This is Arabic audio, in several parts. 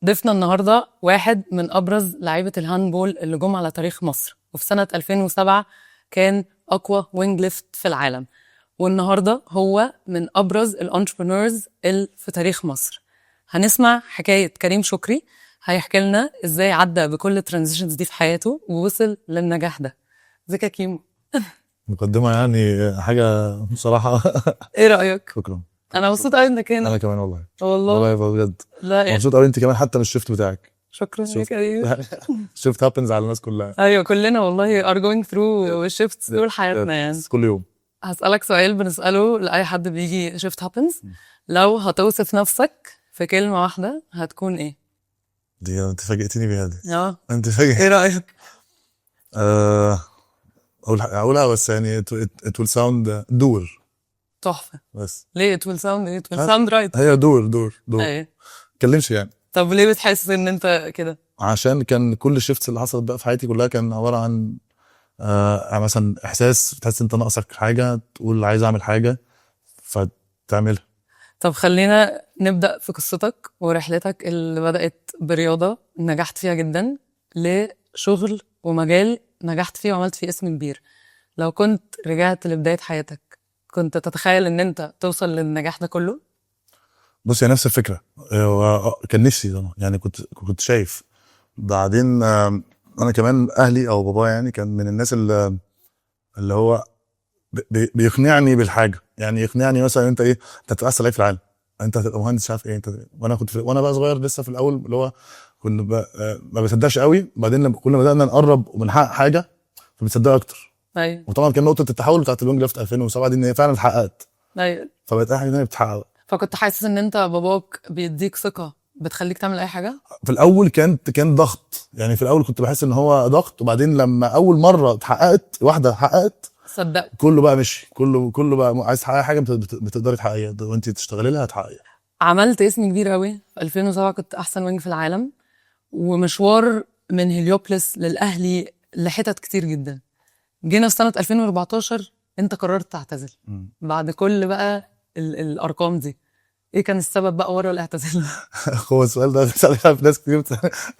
ضيفنا النهارده واحد من ابرز لاعيبه الهاندبول اللي جم على تاريخ مصر، وفي سنه 2007 كان اقوى وينج ليفت في العالم، والنهارده هو من ابرز الانتربرينورز اللي في تاريخ مصر. هنسمع حكايه كريم شكري، هيحكي لنا ازاي عدى بكل الترانزيشنز دي في حياته ووصل للنجاح ده. ازيك يا كيمو؟ مقدمة يعني حاجة بصراحة. ايه رايك؟ شكرا. انا مبسوطه قوي انك هنا. أنا كمان والله والله بجد لا يعني. مبسوط أوي. أنت كمان حتى من الشفت بتاعك. شكرا يا كريم. الشفت هابنز على الناس كلها. ايوه كلنا والله are going through shifts طول حياتنا يعني. كل يوم. هسألك سؤال بنسأله لأي حد بيجي shift happens، لو هتوصف نفسك في كلمة واحدة هتكون ايه؟ دي أنت فاجئتني بيها دي. أنت ايه فاجئ. رأيك؟ أقولها بس يعني it will sound دور. تحفة. بس ليه it will sound right؟ هي دور ايه. متكلمش يعني. طب ليه بتحس ان انت كده؟ عشان كان كل الشيفتس اللي حصلت بقى في حياتي كلها كان عبارة عن مثلا إحساس تحس أنت ناقصك حاجة، تقول عايز أعمل حاجة فتعملها. طب خلينا نبدأ في قصتك ورحلتك اللي بدأت برياضة نجحت فيها جدا لشغل ومجال نجحت فيه وعملت فيه اسم كبير. لو كنت رجعت لبداية حياتك كنت تتخيل ان انت توصل للنجاح ده كله؟ بص هي نفس الفكره. كان نفسي طبعا يعني كنت شايف. بعدين انا كمان اهلي او بابا يعني كان من الناس اللي هو بيقنعني بالحاجه، يعني يقنعني مثلا انت ايه، انت هتبقى احسن لعيب في العالم، انت هتبقى مهندس مش عارف ايه انت. وانا كنت وانا بقى صغير لسه في الاول اللي هو كنت ما بصدقش قوي. بعدين لما كل ما بدانا نقرب وبنحقق حاجه فبتصدق اكتر. ايوه وطبعا كان نقطه التحول بتاعت الوينج ليفت 2007 دي ان هي فعلا اتحققت، ايوه. فبقت اي حاجه ثانيه بتتحقق. فكنت حاسس ان انت باباك بيديك ثقة بتخليك تعمل اي حاجة؟ في الاول كان ضغط، يعني في الاول كنت بحس ان هو ضغط، وبعدين لما اول مره اتحققت واحده حققت صدقت. كله بقى مشي، كله بقى عايز تحقق حاجه بتقدري تحققيها وانت تشتغلي لها هتحققيها. عملت اسم كبير قوي في 2007، كنت احسن وينج في العالم، ومشوار من هليوبلس للاهلي لحتت كتير جدا. جينا في سنة 2014 انت قررت تعتزل بعد كل بقى الارقام دي. ايه كان السبب بقى ورا الاعتزال؟ هو السؤال ده بيسأل في ناس كتير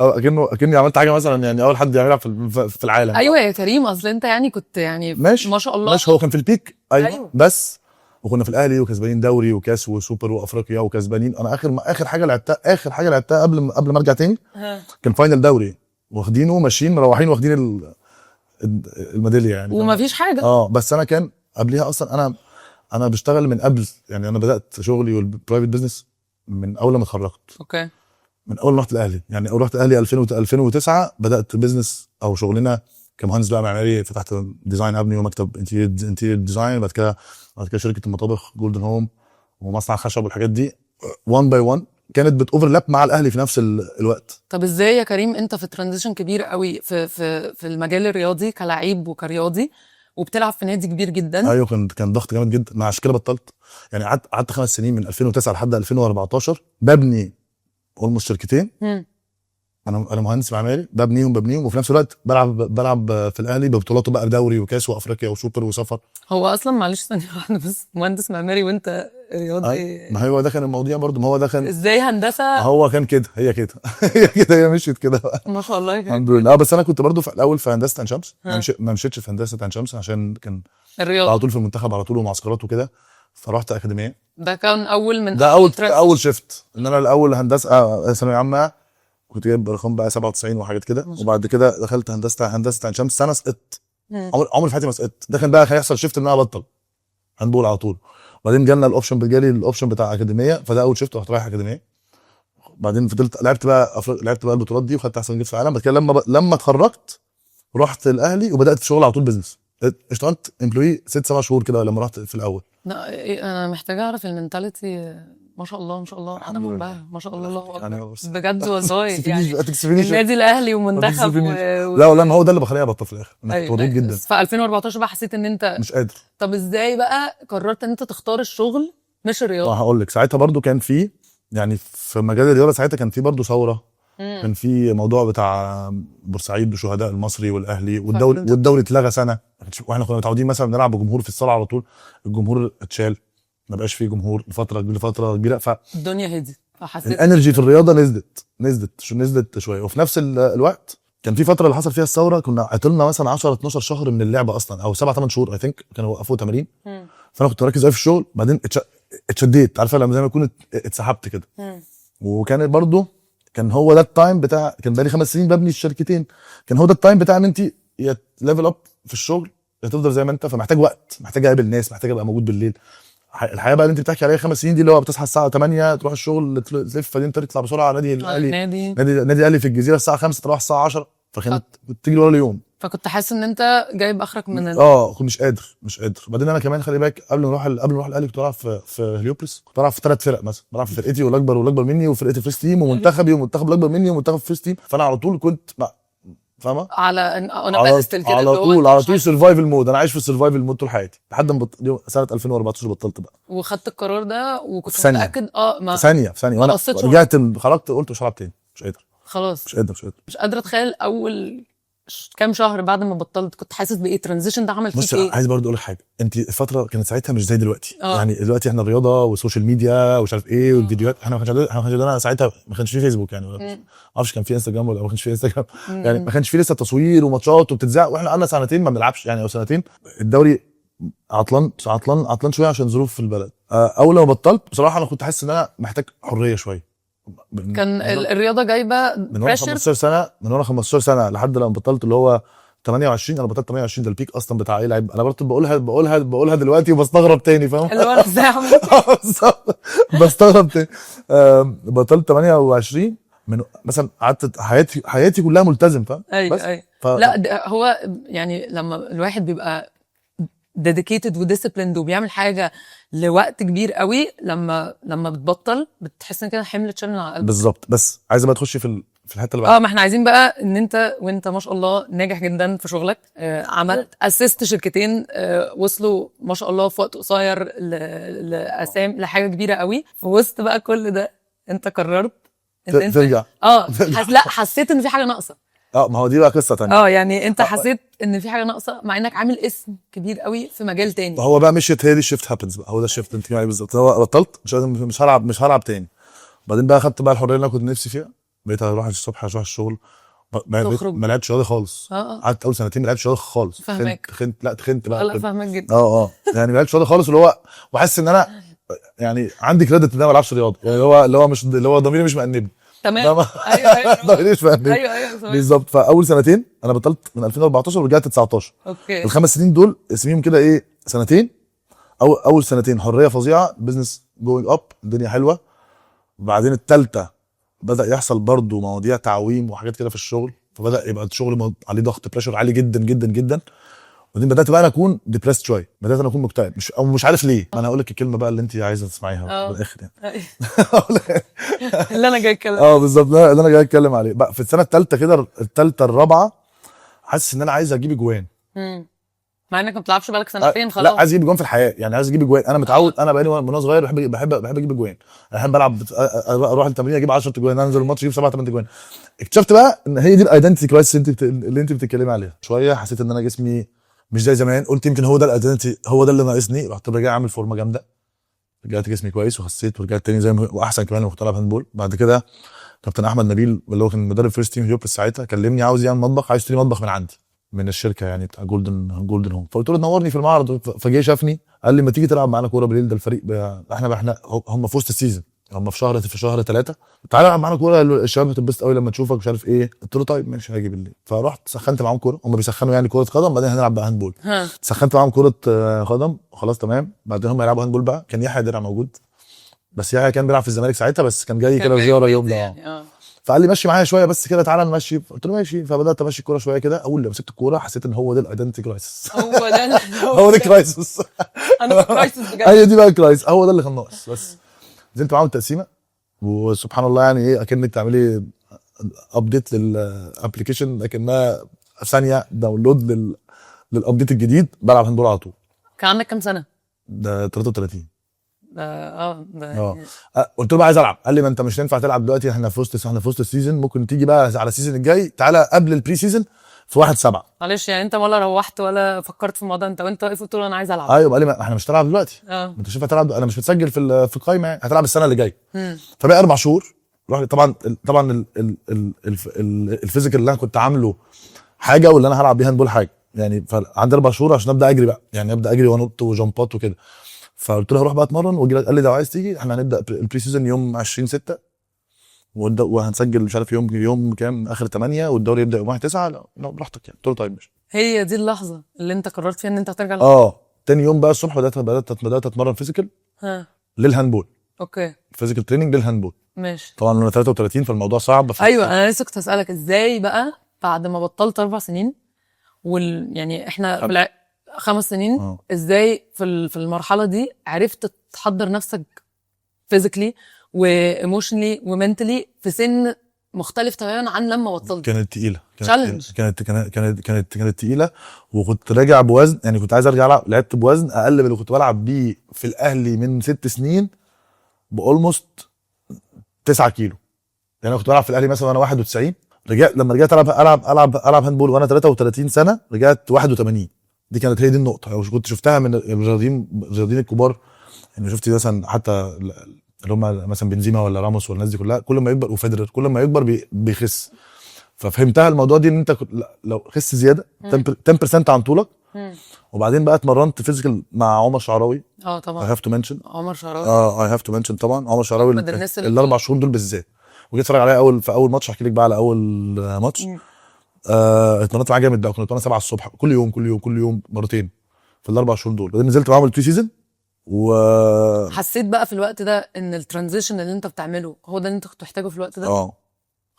اكني عملت حاجه مثلا يعني اول حد يعملها في العالم. ايوه يا كريم، اصل انت يعني كنت يعني ماشي ما شاء الله. ماشي، هو كان في البيك. أيوة. ايوه بس وكنا في الاهلي وكسبانين دوري وكاس وسوبر وافريقيا وكسبانين. انا اخر حاجه لعبتها قبل ما ارجع تاني كان فاينل دوري، واخدينه ماشيين مروحين واخدين الميداليه يعني. ومفيش حاجه. بس انا كان قبليها اصلا انا بشتغل من قبل، يعني انا بدات شغلي والبرايفت بزنس من اول ما اتخرجت. اوكي. من اول ما رحت الاهلي، يعني اول رحت الاهلي 2009 بدات بزنس او شغلنا كمهندس بقى معماري. فتحت ديزاين ابني ومكتب انتيريور ديزاين، بعد كده شركه المطابخ جولدن هوم ومصنع خشب والحاجات دي 1 باي 1 كانت بتوفرلاب مع الاهلي في نفس الوقت. طب ازاي يا كريم انت في ترانزيشن كبير قوي في المجال الرياضي كلاعب وكرياضي وبتلعب في نادي كبير جدا؟ ايوه كان ضغط جامد جدا، ما عشان كده بطلت. يعني قعدت 5 سنين من 2009 لحد 2014 ببني اولموست شركتين. انا مهندس معماري ببنيهم وفي نفس الوقت بلعب في الاهلي ببطولاته بقى دوري وكاس وافريقيا وسوبر وسفر. هو اصلا معلش ثانيه واحده بس، مهندس معماري وانت رياضي؟ ما هو ده كان المواضيع برضه، ما هو ده كان ازاي هندسه؟ هو كان كده، هي كده هي مشيت كده ما شاء الله. الحمد لله. بس انا كنت برضه في الاول في هندسه عين شمس، ما مشيتش في هندسه عين شمس عشان كان الرياضه على طول في المنتخب على طول ومعسكرات وكده، فرحت اكاديميه. ده كان اول من ده اول شيفت. ان انا الاول هندسه ثانويه عامه كنت جايب رقم بقى 97 وحاجات كده، وبعد كده دخلت هندسه عين شمس سنه سقطت. عمري في حياتي ما سقطت. ده كان بقى هيحصل شيفت ان انا ابطل هندبول على طول. وبعدين جالنا الاوبشن بتاع اكاديميه، فده اول شيفت رحت رايح اكاديميه. بعدين فضلت لعبت بقى البطولات دي وخدت احسن جيم في العالم. بعد كده لما اتخرجت رحت الاهلي وبدات شغل على طول بزنس. اشتغلت امبلوي 6-7 شهور كده لما رحت في الاول. لا انا محتاجه اعرف المنتاليتي. ما شاء الله ما شاء الله، انا منبهر ما شاء الله. الله يعني بجد والله يعني تكسفنيش النادي الاهلي ومنتخب لا ما هو ده اللي بخليني ابطل في الاخر. انا كنت أيوة. جدا في 2014 بقى حسيت ان انت مش قادر. طب ازاي بقى قررت ان انت تختار الشغل مش الرياضه؟ هقول لك ساعتها برضو كان في يعني في مجال الرياضه ساعتها كان في برضو ثوره. كان في موضوع بتاع بورسعيد وشهداء المصري والاهلي والدوري اتلغى سنه، واحنا كنا متعودين مثلا بنلعب بجمهور في الصاله على طول. الجمهور اتشال، ما بقاش فيه جمهور لفتره كبيره الدنيا هديت. فحسيت الانرجي في الرياضه نزلت شويه. وفي نفس الوقت كان في فتره اللي حصل فيها الثوره، كنا عطلنا مثلا 10 12 شهر من اللعبه اصلا، او 7 8 شهور اي ثينك، كانوا وقفوا تمارين. فانا كنت مركز قوي في الشغل، بعدين اتشديت، عارفه لما زي ما اكون اتسحبت كده. وكان برضو كان هو ده التايم بتاع، كان بقالي 5 سنين ببني الشركتين، كان هو ده التايم بتاع ان انت يا ليفل اب في الشغل يا تفضل زي ما انت. فمحتاج وقت، محتاج اقابل ناس، محتاج ابقى موجود بالليل. الحياه بقى اللي انت بتحكي عليها 5 سنين دي، اللي هو بتصحى الساعه 8 تروح الشغل تلف، بعدين تطلع بسرعه نادي الاهلي، نادي الاهلي في الجزيره الساعه 5 تروح الساعه 10. فكانت بتيجي ورا اليوم، فكنت حاسس ان انت جايب اخرك من كنت مش قادر. بعدين انا كمان خلي بالك، قبل ما اروح الاهلي كنت بلعب في هليوبلس، كنت بلعب في 3 فرق مثلا، بلعب في فرقتي والاكبر مني، وفرقتي فيرست تيم، ومنتخبي ومنتخب الاكبر مني، ومنتخب فيرست تيم. فانا على طول كنت فاهمه انا بستل كده على طول سرفايفل مود. انا عايش في السرفايفل مود طول حياتي لحد ما سنه 2014 بطلت بقى، وخدت القرار ده وكنت في متاكد في ثانيه وانا رجعت خرجت قلت مش هلعب تاني، مش قادر خلاص، مش قادره اتخيل اول كام شهر بعد ما بطلت كنت حاسس بايه؟ ترانزيشن ده عمل فيك ايه؟ عايز برضه اقول لك حاجه، انت الفتره كانت ساعتها مش زي دلوقتي. يعني دلوقتي احنا الرياضه والسوشيال ميديا ومش عارف ايه والفيديوهات، احنا ما كانش عندنا ساعتها، ما كانش في فيسبوك يعني، ما اعرفش كان في انستجرام ولا ما كانش في انستجرام. يعني ما كانش في لسه تصوير وماتشات وبتتذاع، واحنا قعدنا سنتين ما بنلعبش يعني، او سنتين الدوري عطلان شويه عشان ظروف في البلد. اول ما بطلت بصراحه انا كنت حاسس ان انا محتاج حريه شويه. كان الرياضه جايبه من وانا 15 سنه لحد لما بطلت، اللي هو 28. انا بطلت 28، ده البيك اصلا بتاع اي لعيب. انا برضه بقولها دلوقتي وبستغرب تاني، فاهم اللي هو ازاي بستغرب تاني. بطلت 28 من مثلا، قعدت حياتي كلها ملتزم، فاهم؟ ايوه لا هو يعني لما الواحد بيبقى ديديكيتد وديسيبليند وبيعمل حاجه لوقت كبير قوي، لما بتبطل بتحس ان كده حمل اتشال على قلبك بالظبط. بس عايزه بقى تخشي في الحته اللي بعد. ما احنا عايزين بقى ان انت وانت ما شاء الله ناجح جدا في شغلك، عملت اسست شركتين وصلوا ما شاء الله في وقت قصير لاسام لحاجه كبيره قوي. في وسط بقى كل ده انت قررت انت ترجع لا حسيت ان في حاجه ناقصه. ما هو دي بقى قصه تانية. يعني انت حسيت ان في حاجه ناقصه مع انك عامل اسم كبير قوي في مجال تاني. هو بقى مشيت، هي دي الشيفت هابنز بقى، هو ده الشيفت انت يعني بالظبط. هو بطلت، مش هلعب تاني. بعدين بقى خدت بقى الحريه اللي انا كنت نفسي فيها، بقيت اروح الصبح اروح الشغل، ما لعبتش رياضه خالص. قعدت اول سنتين ما لعبتش رياضه خالص. تخنت بقى. لا فاهمك جدا. يعني ما لعبتش رياضه خالص، اللي هو وحاسس ان انا يعني عندي كريدت ان انا ما العبش رياضه، يعني اللي هو ضميري مش مأنبني. تمام. ايوه ضميري مش مأنبني. ايوه بالظبط. فاول سنتين انا بطلت من 2014 ورجعت 19. اوكي. ال5 سنين دول اسميهم كده ايه، سنتين. اول سنتين حريه فظيعه، بزنس جوينج اب، الدنيا حلوه. بعدين الثالثه بدأ يحصل برضو مواضيع تعويم وحاجات كده في الشغل، فبدأ يبقى الشغل عليه ضغط بريشر عالي جدا جدا جدا. وبعدين بدأت بقى انا اكون ديبريست شويه، بدأت انا اكون مكتئب، مش عارف ليه. انا هقول لك الكلمه بقى اللي انت عايزه تسمعيها بالاخر يعني. اللي انا جاي اتكلم بالظبط، اللي انا جاي اتكلم عليه بقى. في السنه الثالثه كده، الثالثه الرابعه، حاسس ان انا عايز اجيب اجوان. مع انك ما بتلعبش بقالك سنتين خلاص. لا عايز اجيب اجوان في الحياه، يعني عايز اجيب اجوان. انا متعود، انا بقالي وانا صغير بحب اجيب اجوان. انا بحب العب، اروح التمرين اجيب 10 اجوان، انزل الماتش اجيب 7 8 اجوان. اكتشفت بقى ان هي دي الايدنتي كرايسيس اللي انت بتتكلمي عليها. شويه حسيت ان انا جسمي مش زي زمان، قلت يمكن هو ده الايدنتي، هو ده اللي ناقصني. رحت راجع اعمل فورمه جامده، رجعت جسمي كويس وخسيت، ورجعت تاني زي ما واحسن كمان لما كنت العب هاندبول. بعد كده كابتن احمد نبيل اللي هو كان مدرب فيرست تيم هيوبرس ساعتها كلمني، عاوز يعمل مطبخ، عايز يشتري مطبخ من عندي من الشركه يعني بتاع جولدن هوم. فقلت له نورني في المعرض. فجاي شافني قال لي ما تيجي تلعب معانا كوره بالليل، ده الفريق احنا هم في وسط السيزون، هم في شهر 3، تعالى العب معانا كوره، الشباب هتتبسط قوي لما تشوفك مش عارف ايه. قلت له طيب ماشي هاجي بالليل. فرحت سخنت معاهم كوره، هم بيسخنوا يعني كوره قدم، بعدين هنلعب بقى هاندبول. سخنت معاهم كوره قدم خلاص تمام. بعدين هم يلعبوا هاندبول بقى. كان يحيى درع موجود، بس يحيى كان بيلعب في الزمالك ساعتها، بس كان جاي كده زياره يوم ده فقال لي مشي معايا شويه بس كده، تعالى نمشي. قلت له ماشي. فبدات امشي الكوره شويه كده. اول ما مسكت الكوره حسيت ان هو ده الايدنتي كرايسيس. هو ده كرايسيس. انا كرايسيس بجد. هي دي بقى كرايسيس، هو ده اللي كان ناقص. بس نزلت معاهم التقسيمه، وسبحان الله يعني ايه، اكنك تعملي ابديت للابلكيشن لكنها ثانيه داونلود للابديت الجديد. بلعب هاندبول على طول. كان عندك كام سنه؟ ده 33. ده قلت له بقى عايز العب. قال لي ما انت مش هينفع تلعب دلوقتي، احنا في وسط السيزون، ممكن تيجي بقى على السيزون الجاي، تعالى قبل البري سيزون في 1/7. معلش يعني انت ولا روحت ولا فكرت في الموضوع، انت وانت واقف قلت له انا عايز العب. ايوه قال لي احنا مش هتلعب دلوقتي، اه انت شايف هتلعب، انا مش متسجل في القايمه يعني، هتلعب السنه اللي جايه. فبقى 4 شهور رحت. طبعا الفيزيكال اللي انا كنت عامله حاجه، واللي انا هلعب بيها هاندبول حاجه يعني. فعندي 4 شهور عشان ابدا اجري بقى، يعني ابدا اجري وانط وجامبات وكده. فقلت له هروح بقى اتمرن، قال لي لو عايز تيجي احنا هنبدا البري سيزون يوم 20/6 وهنسجل مش عارف يوم كام اخر 8 والدوري يبدا يوم 1/9. لا براحتك يعني. قلت له طيب ماشي. هي دي اللحظه اللي انت قررت فيها ان انت هترجع تاني يوم بقى الصبح بدات اتمرن فيزيكال ها للهاندبول، اوكي فيزيكال تريننج للهاندبول. ماشي. طبعا انا 33 فالموضوع صعب. ايوه انا لسه كنت هسالك ازاي بقى بعد ما بطلت 4 سنين يعني احنا 5 سنين ازاي في المرحله دي عرفت تحضر نفسك فيزيكلي وايموشنلي ومنتلي في سن مختلف تماما عن لما بطلت؟ كانت تقيله، كانت تقيله. وكنت راجع بوزن، يعني كنت عايز ارجع لعبت بوزن اقل من اللي كنت بلعب بيه في الاهلي من 6 سنين باولموست 9 كيلو. يعني انا كنت بلعب في الاهلي مثلا وانا 91، لما رجعت العب هاندبول وانا 33 سنه رجعت 81. دي كانت هي دي النقطه. كنت شفتها من الرياضيين الكبار، يعني شفت مثلا حتى اللي هم مثلا بنزيما ولا راموس والناس دي كلها، كل ما يكبر وفيدرر كل ما يكبر بيخس. ففهمتها الموضوع دي ان انت لو خس زياده 10% عن طولك. وبعدين بقى اتمرنت فيزيكال مع عمر شعراوي. طبعا اي هاف تو منشن عمر شعراوي. اي هاف تو منشن طبعا عمر شعراوي. ال4 شهور دول بالذات وجيت اتفرج عليها في اول ماتش. احكي لك بقى على اول ماتش. اتمرنت معاه جامد بقى. كنت انا 7 الصبح كل يوم مرتين في ال4 شهور دول. بعدين نزلت معاهم البري سيزون حسيت بقى في الوقت ده ان الترانزيشن اللي انت بتعمله هو ده اللي انت كنت محتاجه في الوقت ده؟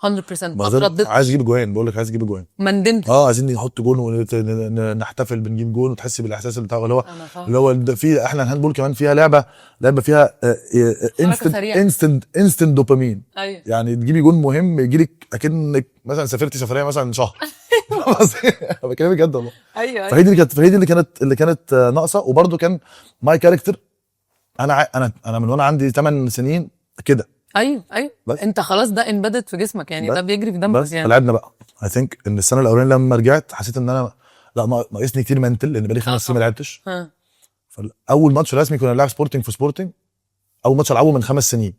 100%. ما ترددتش؟ عايز اجيب جوان، بقول لك عايز اجيب جوان. ما ندمتش؟ عايزين نحط جون ونحتفل بنجيب جون وتحس بالاحساس بتاعه اللي هو في احنا الهاندبول كمان فيها لعبه فيها انستنت دوبامين. ايوه يعني تجيبي جون مهم يجيلك اكنك مثلا سافرتي سفريه مثلا شهر. بكلمك بجد والله. ايوه فهي دي اللي كانت ناقصه. وبرده كان ماي كاركتر. انا من وانا عندي 8 سنين كده. ايوه بس. انت خلاص ده انبدت في جسمك يعني، ده بيجري في دمك يعني. فلعبنا بقى. اي ثينك ان السنه الاولانيه لما رجعت حسيت ان انا لا ناقصني كتير منتل، لان بقالي 5 سنين ما لعبتش. فاول ماتش رسمي كنا بنلعب سبورتنج في سبورتنج، اول ماتش العبه من 5 سنين.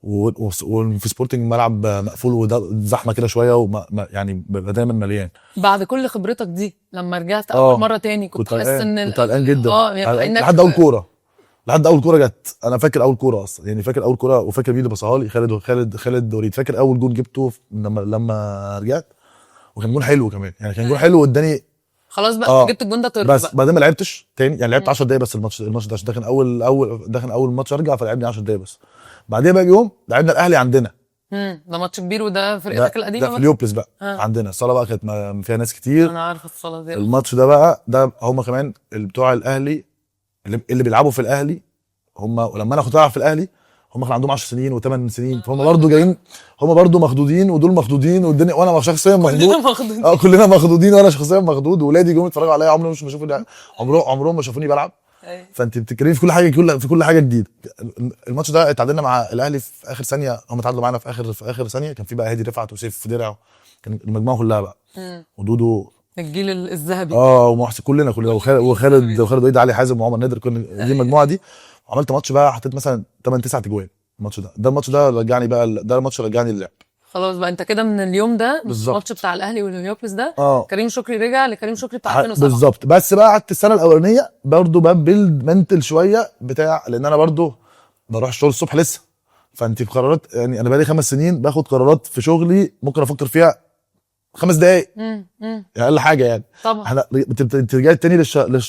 وفي سبورتنج ملعب مقفول وزحمه كده شويه يعني دايما مليان. بعد كل خبرتك دي لما رجعت اول مره تاني كنت حاسس ان كنت قلقان جدا يعني لحد اول كوره جت. انا فاكر اول كوره اصلا، يعني فاكر اول كوره وفاكر مين اللي بصاها لي، خالد وليد. فاكر اول جول جبته لما رجعت، وكان جول حلو كمان يعني، كان جول حلو واداني خلاص بقى. جبت الجون ده طرد بس بقى. بعدين ما لعبتش تاني يعني، لعبت 10 دقايق بس الماتش ده عشان ده كان اول ماتش ارجع، فلعبني 10 دقايق بس. بعدين بقى يوم لعبنا الاهلي عندنا. ده ماتش كبير، وده فرقتك القديمه ده في اليوبلس بقى. عندنا الصاله بقى كانت فيها ناس كتير. انا عارفه الصاله دي. الماتش ده بقى هم كمان بتوع الاهلي اللي بيلعبوا في الاهلي هم، ولما انا كنت بلعب في الاهلي هم كان عندهم 10 سنين و8 سنين، فهم برضه جايين، هم برضه مخدودين ودول مخدودين والدنيا، وانا شخصيا مخدود. كلنا مخدودين وانا شخصيا مخدود. واولادي جم يتفرجوا عليا عمرهم مش بيشوفوني، عمرهم ما شافوني بلعب. فانت بتتكلمي في كل حاجه جديده. الماتش ده اتعادلنا مع الاهلي في اخر ثانيه، هم اتعادلوا معانا في اخر ثانيه. كان في بقى هادي رفعت وسيف درع، كان المجموعه كلها بقى. ودودو الجيل الذهبي. ومحسن كلنا وخالد وليد علي حازم وعمر نادر، كنا دي المجموعه دي. عملت ماتش بقى، حطيت مثلا 8-9 تجوان. الماتش ده رجعني بقى، ده الماتش رجعني اللعب. خلاص بقى انت كده من اليوم ده، الماتش بتاع الاهلي والهليوبلس ده، كريم شكري رجع لكريم شكري بتاع 2007 بالظبط. بس بقى قعدت السنه الاولانيه برضو ببيلد منتل شويه لان انا برضو بروح الشغل الصبح لسه. فانت في قرارات، يعني انا بقالي 5 سنين باخد قرارات في شغلي ممكن افكر فيها 5 دقايق يعني اقل حاجه يعني. طبعا احنا بترجعي تاني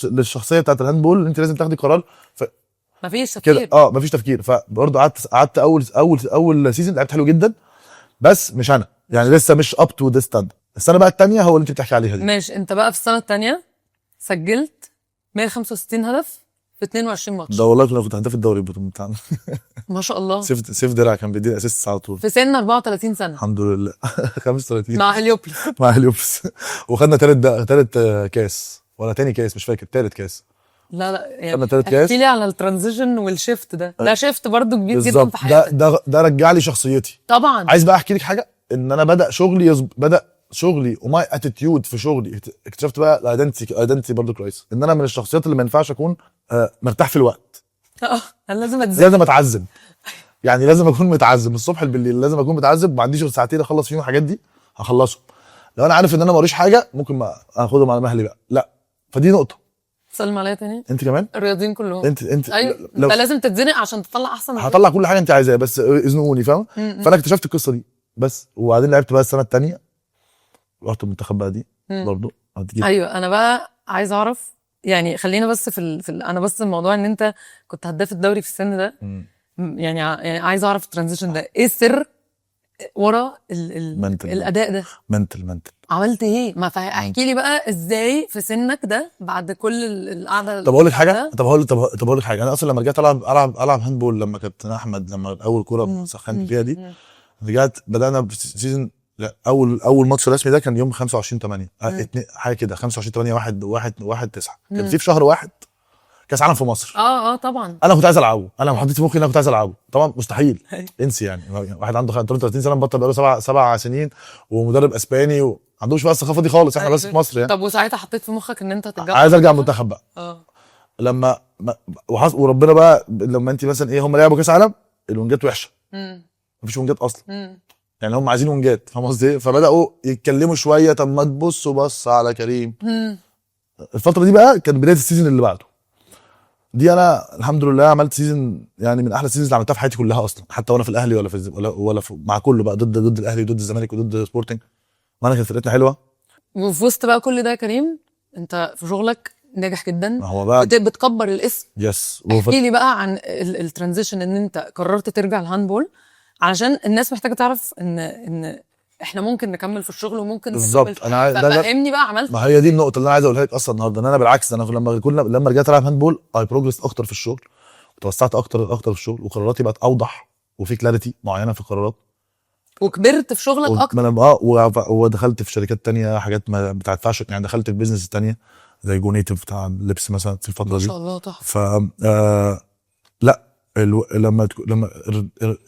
للشخصيه بتاعت الهاندبول، انت لازم تاخدي قرار مفيش تفكير كده. مفيش تفكير. فبرضه قعدت اول سيزون لعبت حلو جدا، بس مش انا يعني لسه مش اب تو ذا ستاند. السنه بقى الثانيه هو اللي انت بتحكي عليها دي. ماشي. انت بقى في السنه الثانيه سجلت 165 هدف في 22 ماتش. ده والله كنت هداف الدوري بتاعنا. ما شاء الله. سيف درع كان بيديني اسيست على طول في سن 34 سنه الحمد لله. 35 مع هليوبلس. وخدنا تالت كاس ولا تاني كاس مش فاكر، تالت كاس. لا يعني احكي لي على الترانزيشن والشيفت ده شيفت برضو كبير جدا في حياتك. ده رجع لي شخصيتي طبعا. عايز بقى احكي لك حاجه، ان انا بدا شغلي وماي اتيتيود في شغلي اكتشفت بقى الايدنتي برضه كويس ان انا من الشخصيات اللي ما ينفعش اكون مرتاح في الوقت. انا لازم اتزن. لازم اتعذب، يعني لازم اكون متعذب من الصبح بالليل، لازم اكون متعذب، ما عنديش غير ساعتين اخلص فيهم الحاجات دي هخلصهم. لو انا عارف ان انا ما وريش حاجه ممكن ما اخدهم على مهلي بقى، لا. فدي نقطه. سلم عليا تاني. انت كمان الرياضيين كلهم. انت ايوه انت لازم تتزنق عشان تطلع احسن. هطلع كل حاجه انت عايزاها بس اذنوني، فاهمه؟ فانا اكتشفت القصه دي بس. وبعدين لعبت بقى السنه الثانيه، رحت المنتخب بقى دي برضه. ايوه انا بقى عايز اعرف، يعني خلينا بس انا بس الموضوع ان انت كنت هداف الدوري في السن ده. يعني عايز اعرف الترانزيشن ده ايه السر ورا الاداء ده؟ منتل عملت ايه؟ ما احكي لي بقى ازاي في سنك ده بعد كل القعده. طب اقول لك حاجه، طب اقول لك حاجه. انا اصلا لما رجعت العب هاندبول لما كابتن احمد لما اول كوره سخنت فيها دي، رجعت بدانا بسيزون. لا اول ماتش رسمي ده كان يوم 25/8 حاجه كده، 25/8 1/9 كان في شهر واحد كاس عالم في مصر. طبعا انا كنت عايز العبه، انا حطيت في مخي ان انا كنت عايز العبه. طبعا مستحيل، انسي يعني. واحد عنده 33 سنه مبطل بقاله 7 سنين ومدرب اسباني وما عندوش بقى الثقافه دي خالص، احنا بس في مصر يعني. طب وساعتها حطيت في مخك ان انت ترجع؟ عايز ارجع المنتخب بقى. لما وربنا بقى لما انت مثلا ايه، هم لعبوا كاس عالم الونجات وحشه، مفيش ونجات اصلا. يعني هم عايزين ونجات، فاهم قصدي ايه؟ فبداوا يتكلموا شويه، طب ما تبصوا بص على كريم. الفتره دي بقى كان بدايه السيزون اللي بعده. دي انا الحمد لله عملت سيزون يعني من احلى السيزونز اللي عملتها في حياتي كلها اصلا، حتى وانا في الاهلي ولا في مع كله بقى، ضد الاهلي وضد الزمالك وضد سبورتنج، وانا كانت فرقتنا حلوه. وفي وسط بقى كل ده يا كريم انت في شغلك ناجح جدا، هو بقى بتكبر الاسم. يس. احكي لي بقى عن الترانزيشن ان انت قررت ترجع الهاندبول، علشان الناس محتاجه تعرف ان احنا ممكن نكمل في الشغل وممكن بالظبط. انا فهمني بقى عملت. ما هي دي النقطه اللي انا عايز اقولها لك اصلا النهارده، ان انا بالعكس، انا لما رجعت العب هاندبول اي بروجرس اكتر في الشغل، وتوسعت اكتر في الشغل، وقراراتي بقت اوضح وفي كلاريتي معينه في القرارات، وكبرت في شغلك اكتر. ودخلت في شركات تانية، حاجات ما بتاعت فاشن يعني، دخلت في بيزنس تانية زي جونيتيف بتاع اللبس مثلا في الفتره دي. ما شاء الله تحفه. ف لا لما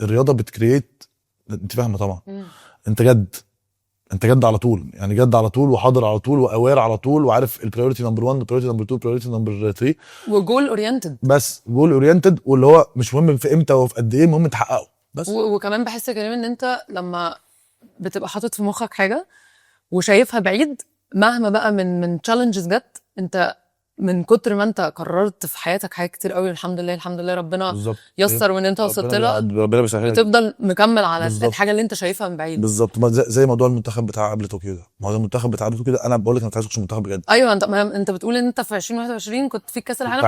الرياضه بتكريت، انت فاهمه طبعا. انت جد على طول، يعني جد على طول وحاضر على طول واوير على طول، وعارف البريورتي نمبر 1 البريورتي نمبر 2 البريورتي نمبر 3، وجول اورينتد. بس جول اورينتد، واللي هو مش مهم في امتى وفي قد ايه، المهم تحققه بس. وكمان بحس يا كريم ان انت لما بتبقى حاطط في مخك حاجه وشايفها بعيد، مهما بقى من تشالنجز جت، انت من كتر ما انت قررت في حياتك حاجات كتير قوي، الحمد لله ربنا بالظبط يسر وان انت وصلت لها، ربنا بيسهل، بتفضل مكمل على بالزبط. الحاجه اللي انت شايفها من بعيد. بالظبط. زي موضوع المنتخب بتاع قبل طوكيو ده، موضوع المنتخب بتاع قبل طوكيو ده، انا بقول لك انا كنت عايز اخش المنتخب بجد. ايوه انت بتقول ان انت في 2021 كنت في كاس العالم، كنت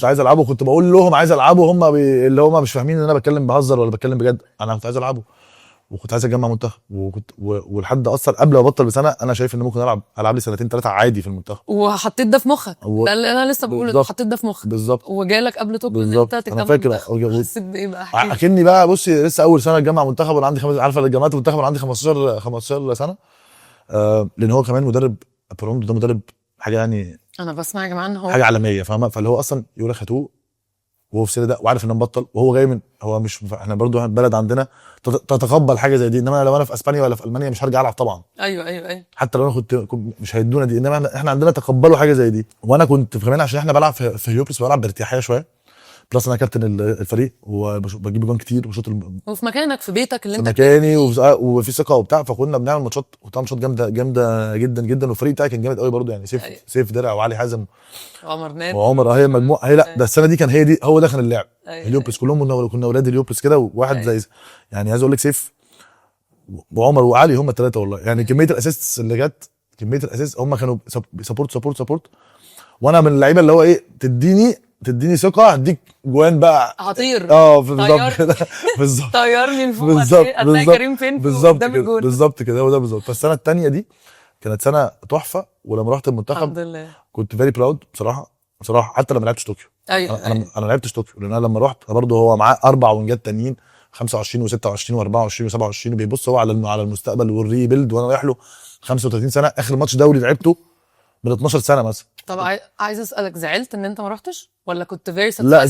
عايز العبه، كنت بقول لهم عايز العبه، هم اللي هم مش فاهمين ان انا بتكلم بهزر ولا بتكلم بجد. انا كنت عايز العبه وكنت عايز اجمع منتخب، وكنت ولحد اصلا قبل ما ابطل بسنه انا شايف ان ممكن العب لي 2-3 عادي في المنتخب، وحطيت ده في مخك. ده اللي انا لسه بقوله، حطيت ده في مخك بالظبط، وجالك قبل طوكيو ان انت تكمل. انا فاكر حسيت بايه بقى؟ اكني بقى بصي لسه اول سنه اتجمع منتخب وانا عندي عارفه الجامعات المنتخب وانا عندي 15 سنه. لان هو كمان مدرب بروندو ده مدرب حاجه يعني، انا بسمع يا جماعه ان هو حاجه عالميه، فاهمه؟ فاللي هو اصلا يقول لك هاتوه وهو في السن ده وعارف ان انا مبطل، وهو جاي من، هو مش، احنا برضو البلد عندنا تتقبل حاجه زي دي، انما لو انا في اسبانيا ولا في المانيا مش هرجع العب طبعا. ايوه حتى لو انا كنت مش هيدونا دي، انما احنا عندنا تقبلوا حاجه زي دي. وانا كنت كمان عشان احنا بلعب في هيوبلس بلعب بارتياحيه شويه، بلس انا كابتن الفريق وبجيب جوان كتير وشوط وفي مكانك في بيتك اللي في انت مكاني وفي ثقه وبتاع، فكنا بنعمل ماتشات، وطبعا ماتشات جامده جدا جدا، والفريق بتاعي كان جامد قوي برضو يعني، سيف درع وعلي حازم وعمر هي مجموعه، هي لا ده السنه دي كان هو ده كان اللعب. اليوبلس كلهم كنا اولاد اليوبلس كده، وواحد زي يعني عايز اقول لك سيف وعمر وعلي هم الثلاثه والله يعني، كميه الاسيستس اللي جت، كميه الاسيست هم كانوا سبورت، وانا من اللعيبه اللي هو ايه، تديني ثقه هديك جوان بقى هطير. بالظبط كده بالظبط طيرني لفوق، بالظبط هتلاقي كريم فين قدام الجول بالظبط كده، هو ده بالظبط. فالسنه الثانيه دي كانت سنه تحفه، ولما رحت المنتخب الحمد لله كنت فيري براود بصراحه حتى لما لعبتش طوكيو. انا ما لعبتش طوكيو، لان انا لما رحت برضه هو معاه 4 وينجات تانيين 25 و26 و24 و27، وبيبص هو على المستقبل والريبيلد، وانا رايح له 35 سنه، اخر ماتش دوري لعبته من 12 سنه مثلا. طب عايز اسالك، زعلت ان انت ما رحتش ولا كنت فيري لا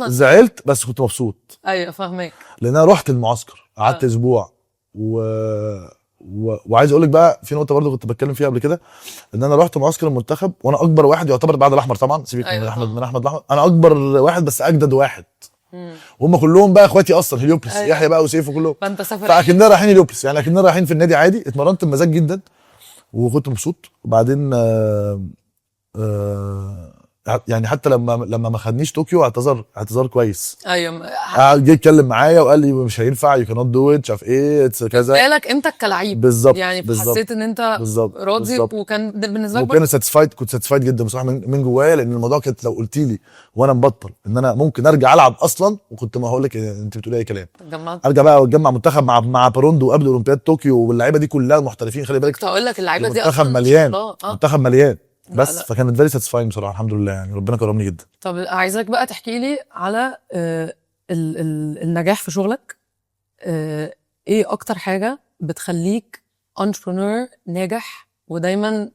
زعلت بس كنت مبسوط. ايوه فاهمك. لان انا رحت المعسكر قعدت اسبوع وعايز اقول لك بقى في نقطه برضو كنت بتكلم فيها قبل كده، ان انا رحت معسكر المنتخب وانا اكبر واحد يعتبر بعد الاحمر طبعا، سيبك من أيوة احمد طبعاً. من احمد الاحمر، انا اكبر واحد بس اجدد واحد، وهم كلهم بقى اخواتي اصلا هليوبلس، أيوة. يحيى بقى وسيف وكلهم، فانت سافر فاكننا رايحين هليوبلس، يعني اكننا رايحين في النادي عادي. اتمرنت بمزاج جدا وكنت مبسوط. وبعدين آه يعني حتى لما ما خدنيش طوكيو اعتذار كويس، ايوه جه يتكلم معايا وقال لي مش هينفع، يو كانوت دو ات، مش عارف ايه كذا. بالك انت كلاعب بالظبط يعني بالظبط حسيت ان انت راضي، بالظبط. وكان بالنسبه لك وكان برضه ساتسفايد، كنت ساتسفايد جدا بصراحه من جوايا، لان الموضوع كانت لو قلت لي وانا مبطل ان انا ممكن ارجع العب اصلا، وكنت ما هقول لك انت بتقولي اي كلام، جمعت. ارجع بقى واتجمع منتخب مع باروندو وقبل اولمبياد طوكيو، واللعيبه دي كلها محترفين، خلي بالك كنت هقول لك اللعيبه دي المنتخب اصلا ما شاء مليان، الله. منتخب مليان. لا بس لا. فكانت فيري ساتسفاينج بصراحه، الحمد لله يعني ربنا كرمني جدا. طب عايزك بقى تحكي لي على النجاح في شغلك. ايه اكتر حاجه بتخليك انتربرنور ناجح ودايما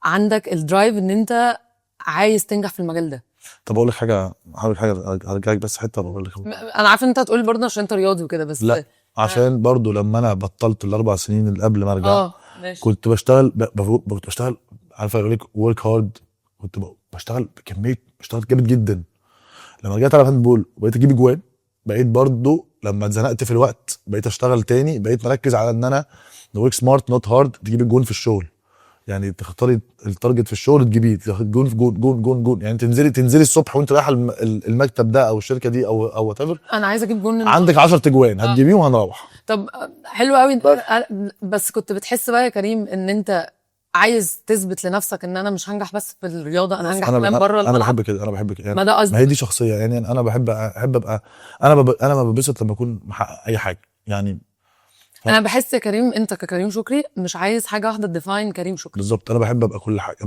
عندك الدرايف ان انت عايز تنجح في المجال ده؟ طب اقول لك حاجه، هقول لك حاجه، هرجعك بس حته بقول لك. انا عارفه ان انت هتقول برضه عشان انت رياضي وكده، بس لا عشان برضو لما انا بطلت ال4 سنين اللي قبل ما ارجع، ماشي. كنت بشتغل كنت بشتغل، عارفه يقول لك ورك هارد، كنت بشتغل بكميه، بشتغل جامد جدا. لما رجعت على هاند بول وبقيت اجيب اجوان، بقيت برضو لما اتزنقت في الوقت بقيت اشتغل تاني، بقيت مركز على ان انا ورك سمارت نوت هارد، تجيب الجون في الشغل، يعني تختاري التارجت في الشغل تجيبيه، جون في جون جون جون جون، يعني تنزلي الصبح وانت رايحه المكتب ده او الشركه دي او وات ايفر، انا عايزه اجيب جون عندك 10 اجوان هتجيبيهم وهنروح. طب حلو قوي. بس كنت بتحس بقى يا كريم ان انت عايز تثبت لنفسك ان انا مش هنجح بس في الرياضه، انا هنجح كمان بره انا الملعب؟ بحب كده، انا بحب كده يعني، ما ده قصدي. ما هي دي شخصيه يعني، انا بحب ابقى، انا ما ببسط لما اكون محقق اي حاجه يعني. انا بحس يا كريم انت ككريم شكري مش عايز حاجه واحده تديفاين كريم شكري. بالظبط، انا بحب ابقى كل حاجه،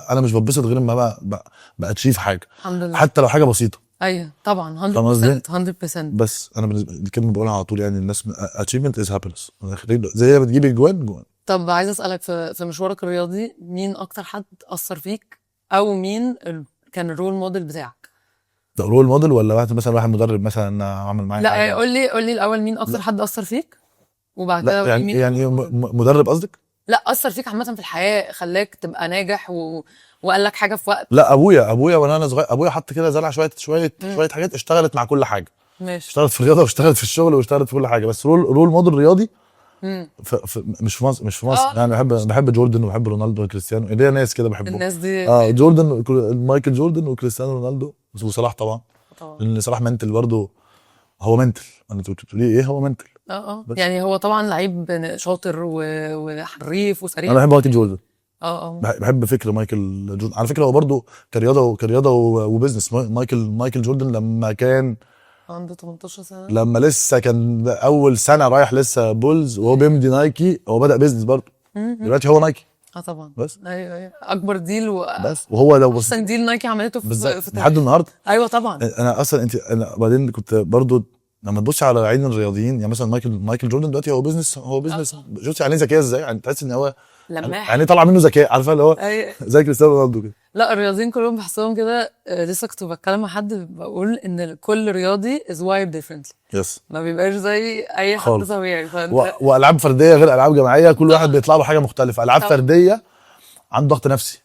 انا مش ببسط غير لما باتشيف حاجه، الحمد لله. حتى لو حاجه بسيطه. ايوه طبعا 100% فاهم قصدي؟ 100%. بس انا بالنسبه دي كلمه بقولها على طول يعني، الناس اتشيفمنت از هابينس، زي ما بتجيب الجوان. طب عايزه اسالك في مشوارك الرياضي مين اكتر حد اثر فيك، او مين كان الرول موديل بتاعك؟ ده رول موديل ولا واحد مثلا، واحد مدرب مثلا عمل معايا لا حاجه؟ قول لي الاول مين اكتر حد اثر فيك، وبعد لا كده يعني مين مدرب قصدك؟ لا اثر فيك عامه في الحياه خلاك تبقى ناجح وقال لك حاجه في وقت. لا ابويا وانا صغير، ابويا حط كده زرع شويه حاجات اشتغلت مع كل حاجه، ماشي. اشتغلت في الرياضه واشتغلت في الشغل واشتغلت في كل حاجه، بس رول موديل رياضي مش في مصر، يعني بحب جوردن وبحب رونالدو وكريستيانو، ليا ناس كده بحبهم. الناس دي جوردن، مايكل جوردن وكريستيانو رونالدو وصلاح طبعا، لان صلاح منتل برضه، هو منتل، انت بتقولي ايه، هو منتل. يعني هو طبعا لعيب شاطر وحريف وسريع. انا بحب مايكل جوردن. اه بحب فكر مايكل جوردن على فكره، هو برضه كرياضه وبزنس. مايكل جوردن لما كان عنده 18 سنه، لما لسه كان اول سنه رايح لسه بولز وهو بيمضي نايكي، هو بدا بيزنس برضه، دلوقتي هو نايكي. طبعا. بس ايوه اكبر ديل بس وهو لو احسن ديل نايكي عملته في لحد النهارده. ايوه طبعا. انا اصلا انا بعدين كنت برضه لما تبصي على عين الرياضيين، يعني مثلا مايكل جوردن دلوقتي هو بيزنس شفتي عينيه ذكيه ازاي، يعني تحس ان هو لماح، يعني طلع منه ذكاء، عارفه اللي هو زي كريستيانو رونالدو كده. لا الرياضيين كلهم بحسهم كده. لسه كنت بتكلم مع حد بقول ان كل رياضي از وايرد ديفرنتلي، يس ما بيبقاش زي اي حد طبيعي. والعاب فرديه غير العاب جماعيه، كل واحد بيطلع له حاجه مختلفه. العاب فرديه عنده ضغط نفسي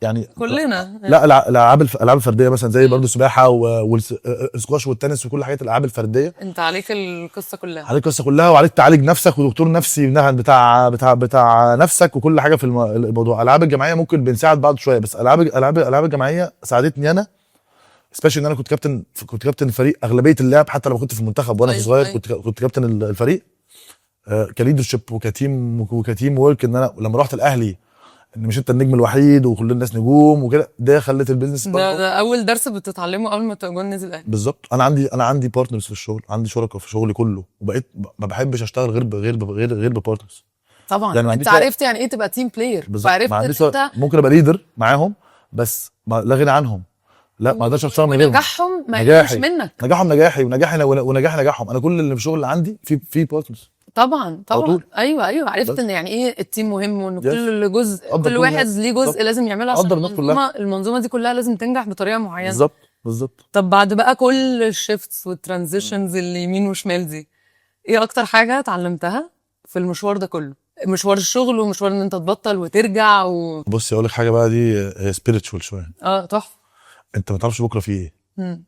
يعني كلنا. لا الالعاب الفرديه مثلا زي برضو السباحه والسكواش والتنس وكل حاجات الالعاب الفرديه، انت عليك القصه كلها، عليك القصه كلها، وعليك تعالج نفسك ودكتور نفسي بتاع نفسك وكل حاجه في الموضوع. الالعاب الجماعيه ممكن بنساعد بعض شويه، بس الالعاب الجماعيه ساعدتني انا، سبيشلي ان انا كنت كابتن فريق اغلبيه اللعب، حتى لما كنت في المنتخب وانا صغير كنت كابتن الفريق، كليدرشيب وكتيم ورك، ان انا لما رحت الاهلي ان مش انت النجم الوحيد وكل الناس نجوم وكده، ده خلت البيزنس ده اول درس بتتعلمه قبل ما تكون نازل الاهلي. بالظبط. انا عندي بارتنرز في الشغل، عندي شركاء في شغلي كله، وبقيت ما بحبش اشتغل غير ببارتنرز. طبعا يعني انت عرفت يعني ايه تبقى تيم بلاير، وعرفت ان انت ممكن ابقى ليدر معاهم، بس لا غنى عنهم، لا ما اقدرش اشتغل من غيرهم. نجاحهم ما يجيش منك، نجاحهم نجاحي نجاحهم. انا كل اللي في الشغل اللي عندي في بارتنرز. طبعا ايوه عرفت ان يعني ايه التيم مهم، وان كل واحد ليه جزء لازم يعمله عشان المنظومه دي كلها لازم تنجح بطريقه معينه. بالظبط. طب بعد بقى كل الشيفتس والترانزيشنز اللي يمين وشمال دي، ايه اكتر حاجه اتعلمتها في المشوار ده كله، مشوار الشغل ومشوار ان انت تبطل وترجع بصي اقول لك حاجه بقى، دي هي سبيريتشوال شويه. تحفه. انت ما تعرفش بكره فيه ايه مم.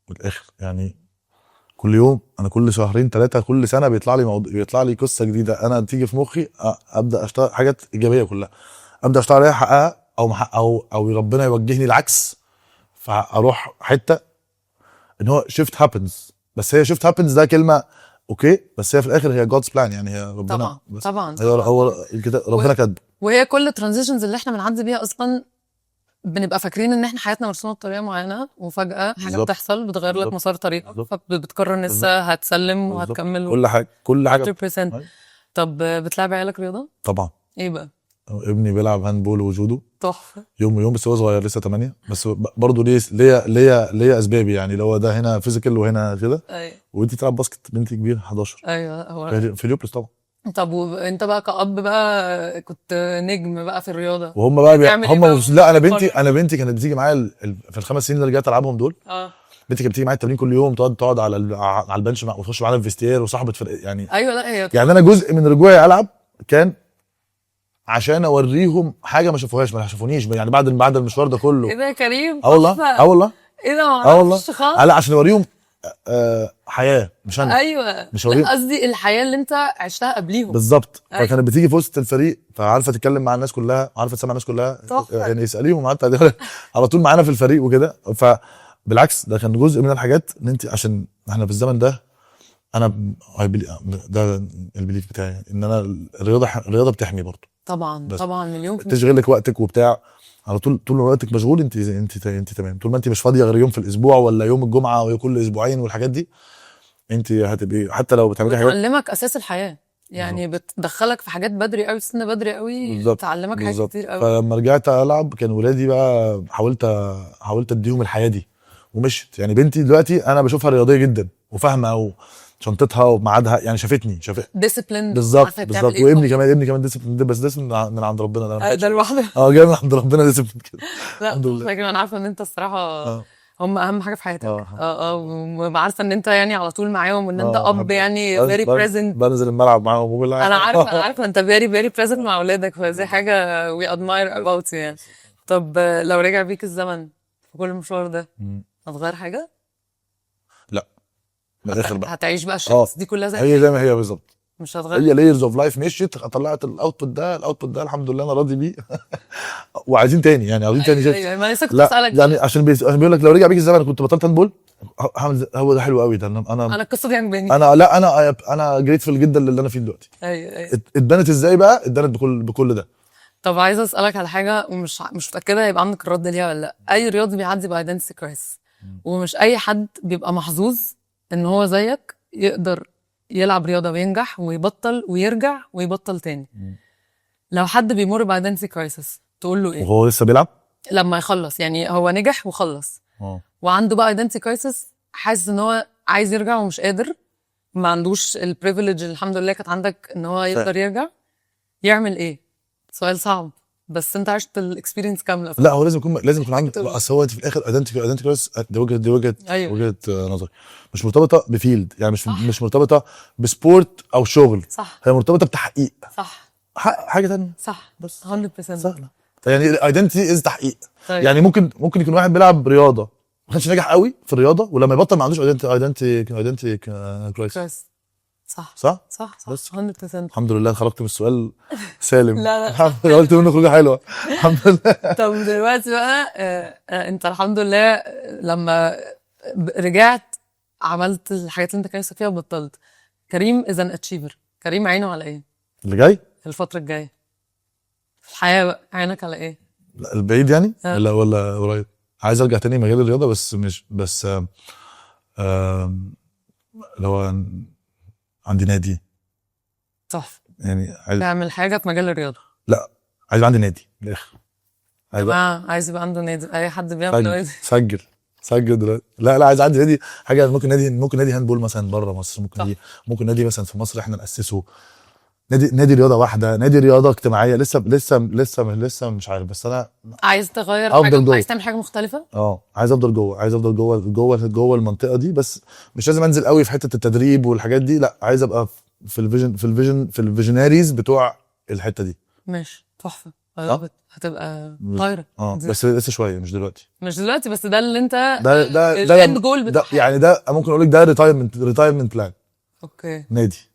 من الاخر يعني. كل يوم، انا كل شهرين ثلاثه، كل سنه بيطلع لي بيطلع لي قصه جديده، انا تيجي في مخي ابدا اشتغل حاجات ايجابيه كلها، ابدا اشتغل عليها احققها، او ربنا يوجهني العكس فاروح حته ان هو شيفت هابنز. بس هي شيفت هابنز ده كلمه اوكي، بس هي في الاخر هي جودز بلان، يعني هي ربنا طبعا بس طبعا هو كده ربنا كاتبه. وهي كل الترانزيشنز اللي احنا بنعدي بيها اصلا بنبقى فاكرين ان احنا حياتنا مرسومه بطريقه معينه، وفجاه حاجه بالظبط. بتحصل بتغير لك بالظبط. مسار طريقك، بالظبط. فبتقرر ان بالظبط. لسه هتسلم بالظبط. وهتكمل كل حاجه 100%. أيوة. طب بتلعب عيالك رياضه؟ طبعا. ايه بقى؟ ابني بيلعب هاندبول وجودو تحفه. يوم ويوم، بس هو صغير لسه 8، بس برضه ليا اسبابي، يعني اللي هو ده هنا فيزيكال وهنا كده. ايوه وانت تلعب باسكت، بنتي كبيره 11 ايوه هو. في اليوبلس طبعا. طب وانت بقى كأب بقى كنت نجم بقى في الرياضه، وهم بقى بتعمل ايه بقى لا، انا بتتفرج؟ بنتي كانت بتيجي معايا في ال5 سنين اللي رجعت العبهم دول. بنتي كانت بتيجي معايا التمرين كل يوم، تقعد على البنش وتخش معانا الفيستير وصاحبه فرق يعني. ايوه لا هي يعني انا جزء من رجوعي العب كان عشان اوريهم حاجه ما شافوهاش، ما شافونيش يعني بعد المشوار ده كله. ايه ده يا كريم؟ والله تحفة. والله. ايه ده ما والله اعرفش خالص. لا، عشان اوريهم حياه، مش انا. ايوه مش هوريهم. لا قصدي الحياه اللي انت عشتها قبليهم. بالظبط. أيوة. فكانت بتيجي في وسط الفريق، فعارفه تتكلم مع الناس كلها، عارفه تسمع الناس كلها، تحفة. يعني اساليهم حتى على طول معانا في الفريق وكده. فبالعكس ده كان جزء من الحاجات ان انت، عشان احنا في الزمن ده، انا ده البيليف بتاعي ان انا الرياضه بتحمي برضه. طبعا بس طبعا مليون في تشغل لك وقتك وبتاع على طول ما وقتك مشغول، انت تمام. طول ما انت مش فاضيه غير يوم في الاسبوع ولا يوم الجمعه او كل اسبوعين والحاجات دي، انت هتبقي حتى لو بتعملي حاجات. بتعلمك اساس الحياه، يعني بتدخلك في حاجات بدري قوي، سن بدري قوي، بالظبط. تعلمك حاجات كتير قوي. فلما رجعت العب كان ولادي بقى حاولت اديهم الحياه دي ومشت. يعني بنتي دلوقتي انا بشوفها رياضيه جدا وفاهمه وشنطتها وميعادها، يعني شافت ديسيبلين. بالظبط. إيه وابني كمان ديسيبلين، بس ديسيبلين من عند ربنا، ده لوحده. جاي من عند ربنا ديسيبلين كده. لا الحمد لله. لكن انا عارفه ان انت الصراحه هم اهم حاجه في حياتك. اه. وعارفه ان انت يعني على طول معاهم، وان انت اب يعني very present. بنزل الملعب معاهم وكل حاجه. انا عارفه انت very present مع اولادك، فدي حاجه we admire about you يعني. طب لو رجع بيك الزمن في كل المشوار ده هتغير حاجه؟ لا، من الاخر بقى هتعيش بقى الشمس دي كلها هي زي ما هي بالظبط. مش هتغير. هي layers of life مشيت، طلعت الاوتبوت ده الحمد لله انا راضي بيه. وعايزين تاني يعني، عاوزين تاني. ايوه ما لسه كنت لا اسالك يعني عشان بيقول لك لو رجع بيك الزمن كنت بطلت هاندبول هو ده حلو قوي ده. انا القصه دي عجباني. انا جريتفul جدا للي انا فيه دلوقتي. ايوه اتبنت ازاي بقى؟ اتبنت بكل ده. طب عايزه اسالك على حاجه ومش متاكده هيبقى عندك الرد ليها ولا لا. اي رياضي بيعدي بايدنتي كرايس، ومش اي حد بيبقى محظوظ ان هو زيك يقدر يلعب رياضه وينجح ويبطل ويرجع ويبطل تاني. لو حد بيمر بايدنتي كرايسس تقول له ايه وهو لسه بيلعب لما يخلص؟ يعني هو نجح وخلص وعنده بقى ايدنتي كرايسس، حاسس ان هو عايز يرجع ومش قادر، ما عندوش البريفيليج اللي الحمد لله كانت عندك ان هو يقدر يرجع، يعمل ايه؟ سؤال صعب بس انت عشت الاكسبيرينس كامله. لا هو لازم يكون عنده. اصل هو في الاخر ايدنتي كرايس دي وجهه أيوة. وجهه نظري، مش مرتبطه بفيلد، يعني مش مرتبطه بسبورت او شغل. صح. هي مرتبطه بتحقيق. صح. حاجه ثانيه. صح بس 100% سهله. يعني ايدنتي از تحقيق. طيب. يعني ممكن يكون واحد بيلعب رياضه ما كانش ناجح قوي في الرياضه، ولما يبطل ما عندوش ايدنتي كرايس. صح بس 100%. الحمد لله خرجت من السؤال سالم. لا قلت منه خروجه حلوه الحمد لله. طب دلوقتي بقى انت الحمد لله لما رجعت عملت الحاجات اللي انت كان نفسك فيها وبطلت. كريم از ان اتشيفر. كريم عينه على ايه اللي جاي الفتره الجايه في الحياه بقى؟ عينك على ايه؟ لا البعيد يعني ولا قريب؟ عايز ارجع تاني مجال الرياضه، بس مش بس اللي هو عندي نادي. تحفه. يعني عايز تعمل حاجه في مجال الرياضه. لا عايز عندي نادي من الاخر. عايز يبقى عنده نادي. اي حد بيعمل نادي. سجل دلوقتي. لا عايز عندي نادي، حاجه ممكن نادي هاندبول مثلا بره مصر، ممكن نادي مثلا في مصر احنا ناسسه، نادي رياضه واحده، نادي رياضه اجتماعيه، لسه مش عارف، بس انا عايز تغير أفضل حاجه، جوه. عايز تعمل حاجه مختلفه. عايز افضل جوه المنطقه دي، بس مش لازم انزل قوي في حته التدريب والحاجات دي، لا عايز ابقى في الفيجناريز بتوع الحته دي. ماشي تحفه. هتبقى بس- طايره. بس لسه شويه، مش دلوقتي، بس ده اللي انت ده الاند جول ده بتاعك. يعني ده ممكن اقول لك ده ريتايرمنت بلان. اوكي نادي.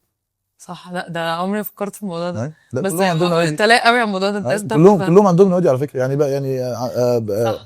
صح. لا ده عمري ما فكرت في الموضوع ده. لا بس كلهم عندهم نوادي. انت لاقي قوي على الموضوع ده. انت كلهم عندهم نوادي على فكره، يعني بقى يعني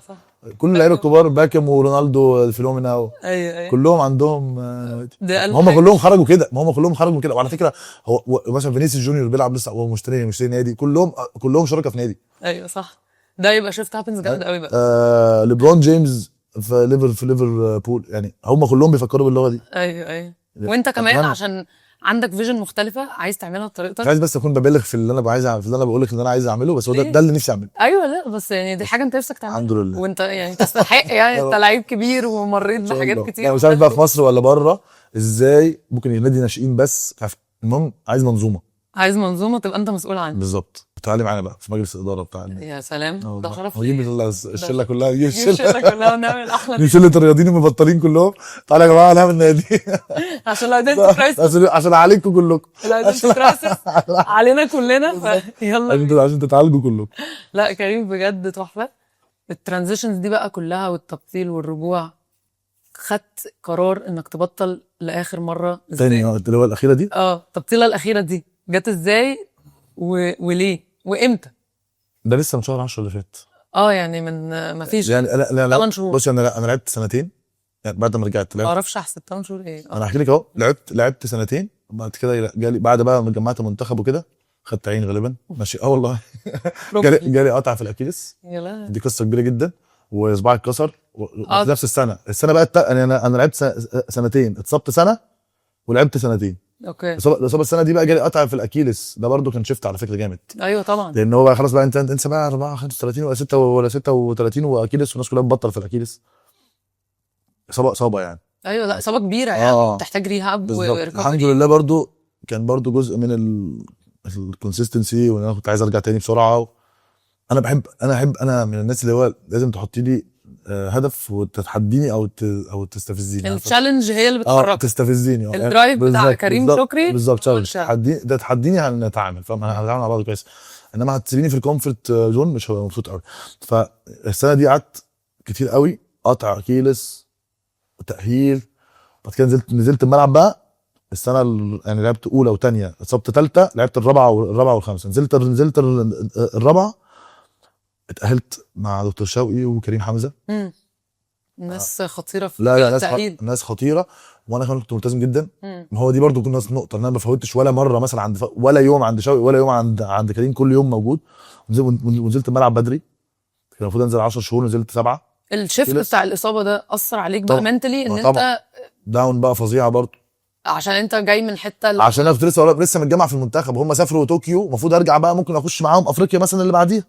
صح كل اللعيبه الكبار، باكم ورونالدو فينومينا ايوه كلهم عندهم نوادي. ده هم كلهم خرجوا كده، ما هم كلهم خرجوا من كده. وعلى فكره هو مثلا فينيسيوس جونيور بيلعب لسه، هو مشتري نادي، كلهم شركاء في نادي. ايوه صح. ده يبقى شيفت هابنز جامد قوي بقى. ليبرون جيمس في ليفربول، يعني هم كلهم بيفكروا باللغه دي. ايوه وانت كمان عشان عندك فيجن مختلفه عايز تعملها بطريقتك. مش عايز بس اكون ببالغ في اللي انا عايز في اللي انا بقول لك اللي انا عايز اعمله، بس هو ده اللي نفسي اعمله. ايوه لا بس يعني دي حاجه انت نفسك تعملها الحمد لله. وانت يعني تستحق يعني انت لعيب كبير ومريت بحاجات كتير. يعني مش عارف بقى في مصر ولا بره ازاي ممكن ينادي ناشئين، بس المهم عايز منظومه تبقى انت مسؤول عنها. بالظبط. تعالي معانا بقى في مجلس الاداره بتاع النادي. يا سلام ده شرف. نجيب الشله كلها، نجيب الشله كلها ونعمل احلى شله الرياضيين المبطلين كلهم. تعالوا يا جماعه نعمل نادي عشان لو ده عشان عليكم كلكم، علينا كلنا. يلا عشان تتعالجوا كلكم. لا كريم بجد تحفه. الترانزيشنز دي بقى كلها والتبطيل والرجوع، خدت قرار انك تبطل لاخر مره ازاي؟ تاني اللي هو الاخيره دي. التبطيله الاخيره دي جت ازاي وليه وامتى؟ ده لسه من شهر 10 اللي فات. يعني من ما فيش يعني لا 8 شهور. بص انا لعبت سنتين، يعني بعد ما رجعت ما اعرفش احسب 8 شهور ايه. انا هحكي لك اهو. لعبت سنتين، وبعد كده جالي بعد بقى ما جمعت منتخب وكده، خدت عين غالبا ماشي. والله جالي قطع في الاكيلس. دي قصه كبيره جدا، وصباعي اتكسر في نفس السنه بقى انا لعبت سنتين، اتصبت سنه ولعبت سنتين. اوكي. الاصابه السنه دي بقى جالي قطع في الاكيلس، ده برده كان شيفت على فكره جامد. ايوه طبعا، لان هو بقى خلاص بقى انت بقى 4 35 ولا 6 ولا 36 واكيلس، والناس كلها بتبطل في الاكيلس. اصابه يعني. ايوه لا اصابه كبيره يعني تحتاج ريهاب الحمد لله. برده كان برده جزء من الكونسيستنسي، وان انا كنت عايز ارجع تاني بسرعه. انا من الناس اللي هو لازم تحطي لي هدف وتتحديني او تستفزيني. التشالنج هي اللي بتحرك تستفزيني. الدرايف بتاع كريم شكري بالظبط. تحديني هنتعامل، فاهم؟ هنتعامل مع بعض كويس. انما هتسيبيني في الكومفورت زون مش هبقى مبسوط قوي. فالسنه دي قعدت كتير قوي، قطع اكيلس وتاهيل. بعد كده نزلت الملعب بقى السنه يعني لعبت اولى وثانيه، اتصبت ثالثه، لعبت الرابعه والخامسه، نزلت الرابعه، اتأهلت مع دكتور شوقي وكريم حمزه. ناس خطيره في التأهيل. ناس خطيره، وانا كمان كنت ملتزم جدا. ما هو دي برضو كنا نقطه، ان انا ما فوتش ولا مره مثلا ولا يوم عند شوقي ولا يوم عند كريم، كل يوم موجود. ونزلت الملعب بدري، كان المفروض انزل 10 شهور، نزلت 7. الشيفت بتاع الاصابه ده اثر عليك بقى منتلي ان انت داون بقى فظيعه برضو، عشان انت جاي من حته عشان انا كنت لسه متجمع في المنتخب، وهم سافروا طوكيو، المفروض ارجع بقى ممكن اخش معاهم افريقيا مثلا اللي بعديها.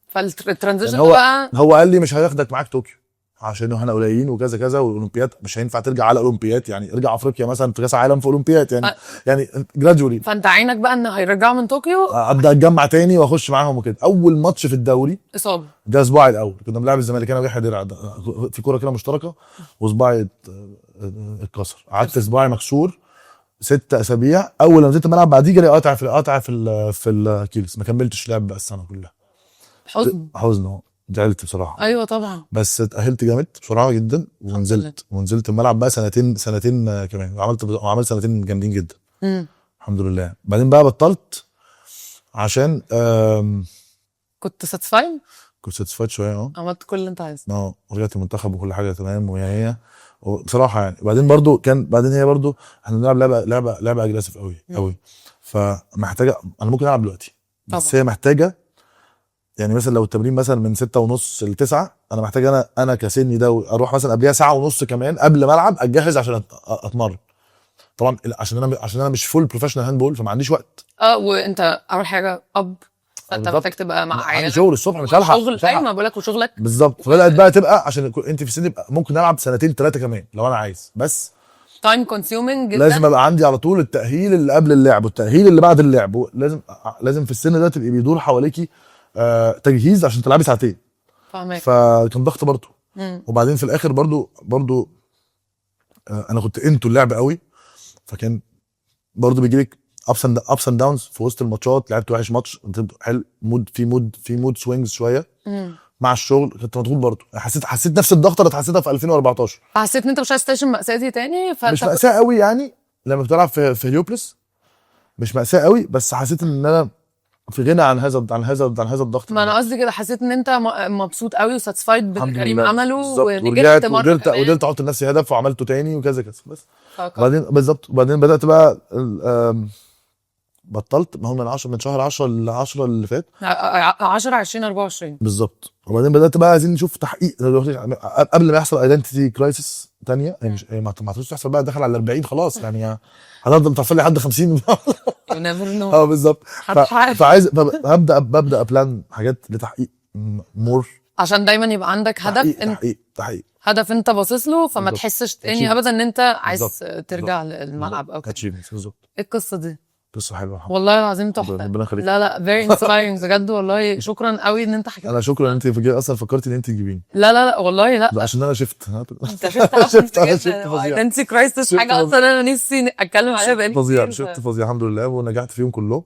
فالترانزيشن يعني بقى هو قال لي مش هياخدك معاك طوكيو عشان احنا قليلين وكذا كذا، والاولمبياد مش هينفع ترجع على اولمبياد، يعني ارجع افريقيا مثلا في كاس عالم في اولمبياد يعني يعني جرادولي. فانت عينك بقى ان هيرجعوا من طوكيو، ابدا اتجمع تاني واخش معاهم وكده. اول ماتش في الدوري اصابه، ده صباعي الاول، كنا بنلعب الزمالك انا ويحيى درع في كوره كده مشتركه، وصباعي اتكسر، قعدت صباعي مكسور 6 اسابيع. اول ما نزلت الملعب بعديه جالي قطع في الكيلس، ما كملتش لعب بقى السنه كلها. حزن زعلت بصراحه. ايوه طبعا، بس اتأهلت جامد بسرعه جدا، ونزلت الملعب بقى سنتين كمان، وعملت سنتين جامدين جدا. الحمد لله. بعدين بقى بطلت عشان كنت ساتسفايد شويه. عملت كل اللي انت عايزه. ورجعت المنتخب وكل حاجه تمام، وهي بصراحه يعني. بعدين برضو هي برضو احنا بنلعب لعبه اجريسيف قوي فمحتاجه. انا ممكن العب دلوقتي بس طبعا. هي محتاجه يعني مثلا لو التمرين مثلا من 6:30 ل9، انا محتاج انا كسني ده اروح مثلا قبلها ساعه ونص كمان قبل ما العب، اتجهز عشان اتمرن. طبعا عشان انا مش فول بروفيشنال هاندبول، فما عنديش وقت. وانت اول حاجه فانت محتاج تبقى مع عيالك، شغل الصبح مش هلحق شغل. ايوه ما بقولك وشغلك بالظبط. فبدات بقى تبقى عشان انت في سن ممكن نلعب 2 3 كمان لو انا عايز، بس تايم كونسيومينج جدا. لازم ابقى عندي على طول التاهيل اللي قبل اللعب والتاهيل اللي بعد اللعب، لازم في السن ده تبقي بيدور حواليكي تجهيز عشان تلعبي ساعتين. فاهمك. فكان ضغط برضه. وبعدين في الاخر برضه انا كنت انتو اللعب قوي، فكان برضه بيجيلك ابس اند داونز في وسط الماتشات. لعبت وحش ماتش حلو، في مود سوينجز شويه مع الشغل، كنت مضغوط برضه. حسيت نفس الضغط اللي حسيتها في 2014. حسيت ان انت مش عايز تعيش المأساة دي تاني. مش مأساة قوي يعني لما بتلعب في هيليوبلس، مش مأساة قوي، بس حسيت ان انا في غنى عن هذا الضغط. ما انا قصدي كده، حسيت ان انت مبسوط قوي وساتسفايد باللي كريم عمله، ونجحت وقدرت احط لنفسي هدف وعملته تاني وكذا كذا بس. وبعدين بدأت بقى بطلت. ما هو من شهر 10 ل 10 اللي فات 10 20 24 بالظبط. وبعدين بدأت بقى عايزين نشوف تحقيق قبل ما يحصل ايدنتيتي كرايسيس تانية. هي ما تحصل بقى، داخل على 40 خلاص يعني، هنفضل متعفل لحد 50. بالظبط. فعايز ببدأ ابلان حاجات لتحقيق مور، عشان دايما يبقى عندك هدف. تحقيق هدف انت باصص له، فما تحسش تاني ابدا ان انت عايز ترجع بالزبط. للملعب او كده. بالظبط. ايه القصه دي؟ قصه حلوه والله العظيم تحفه. ربنا يخليك. لا very inspiring بجد والله. شكرا قوي ان انت حكيت. انا شكرا ان انت اصلا فكرتي ان انت تجيبيني. لا والله لا عشان انا شفت انت شفت فظيع. انت كرايسيس حاجه اصلا انا نفسي اتكلم عليها بقالي فظيع. شفت فظيع الحمد لله، ونجحت فيهم كلهم،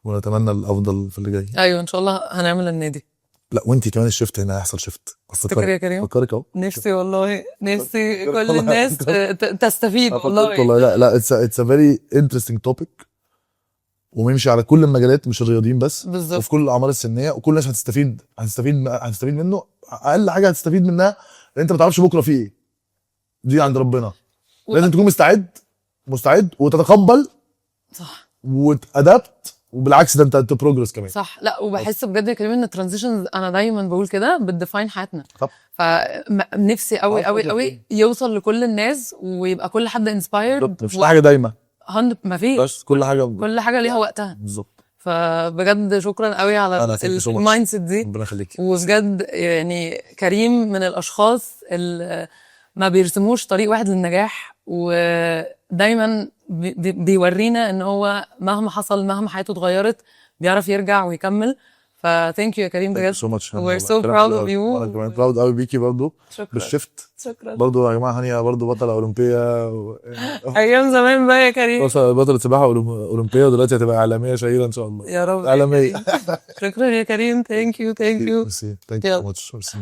ونتمنى الافضل في اللي جاي. ايوه ان شاء الله هنعمل النادي. لا وانت كمان الشفت هنا هيحصل شفت. فكر يا كريم، فكرك اهو. نفسي والله نفسي كل الناس تستفيد والله. لا it's a very interesting topic، وممشي على كل المجالات مش الرياضيين بس. بالظبط. وفي كل الاعمار السنيه، وكل الناس هتستفيد منه. اقل حاجه هتستفيد منها ان انت ما تعرفش بكره في ايه، دي عند ربنا. لازم تكون مستعد وتتقبل. صح. وتادبت، وبالعكس ده انت بروجرس كمان. صح. لا وبحس بجد يا كريم ان الترانزيشنز، انا دايما بقول كده، بتديفاين حياتنا. طب فنفسي قوي يوصل لكل الناس، ويبقى كل حد انسبايرد. مش حاجه دايما ما فيش، بس كل حاجه ليها وقتها. بالظبط. فبجد شكرا قوي على المايند سيت دي. ربنا يخليكي. وبجد يعني كريم من الاشخاص اللي ما بيرسموش طريق واحد للنجاح، ودايما بيورينا ان هو مهما حصل، مهما حياته اتغيرت، بيعرف يرجع ويكمل. فتانك يو يا كريم بجد. we're so proud of you. وانا كمان براود قوي بيكي برضه بالشفت. شكرا برضه يا جماعه. هانيه برضه بطله اولمبيه ايام زمان بقى يا كريم. بطله سباحه اولمبيه، ودلوقتي هتبقى اعلاميه شهيره ان شاء الله. يا رب. اعلاميه. شكرا يا كريم. ثانك يو. ثانك يو سو ماتش.